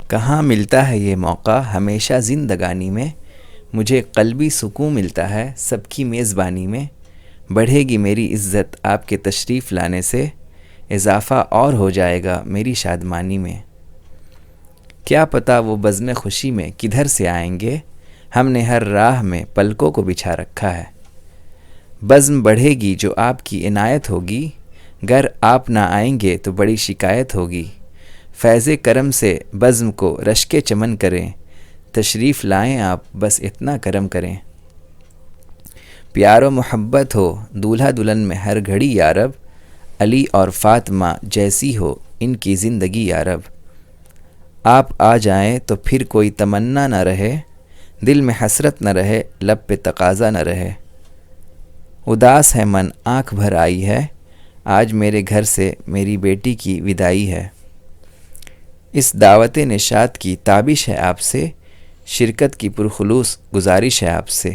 کہاں ملتا ہے یہ موقع ہمیشہ زندگانی میں، مجھے قلبی سکون ملتا ہے سب کی میزبانی میں۔ بڑھے گی میری عزت آپ کے تشریف لانے سے، اضافہ اور ہو جائے گا میری شادمانی میں۔ کیا پتہ وہ بزم خوشی میں کدھر سے آئیں گے، ہم نے ہر راہ میں پلکوں کو بچھا رکھا ہے۔ بزم بڑھے گی جو آپ کی عنایت ہوگی، گر آپ نہ آئیں گے تو بڑی شکایت ہوگی۔ فیض کرم سے بزم کو رشک چمن کریں، تشریف لائیں آپ بس اتنا کرم کریں۔ پیار و محبت ہو دولہا دلہن میں ہر گھڑی یارب، علی اور فاطمہ جیسی ہو ان کی زندگی یارب۔ آپ آ جائیں تو پھر کوئی تمنا نہ رہے، دل میں حسرت نہ رہے لب پہ تقاضا نہ رہے۔ اداس ہے من آنکھ بھر آئی ہے، آج میرے گھر سے میری بیٹی کی وداعی ہے۔ اس دعوت نشاط کی تابش ہے آپ سے، شرکت کی پرخلوص گزارش ہے آپ سے۔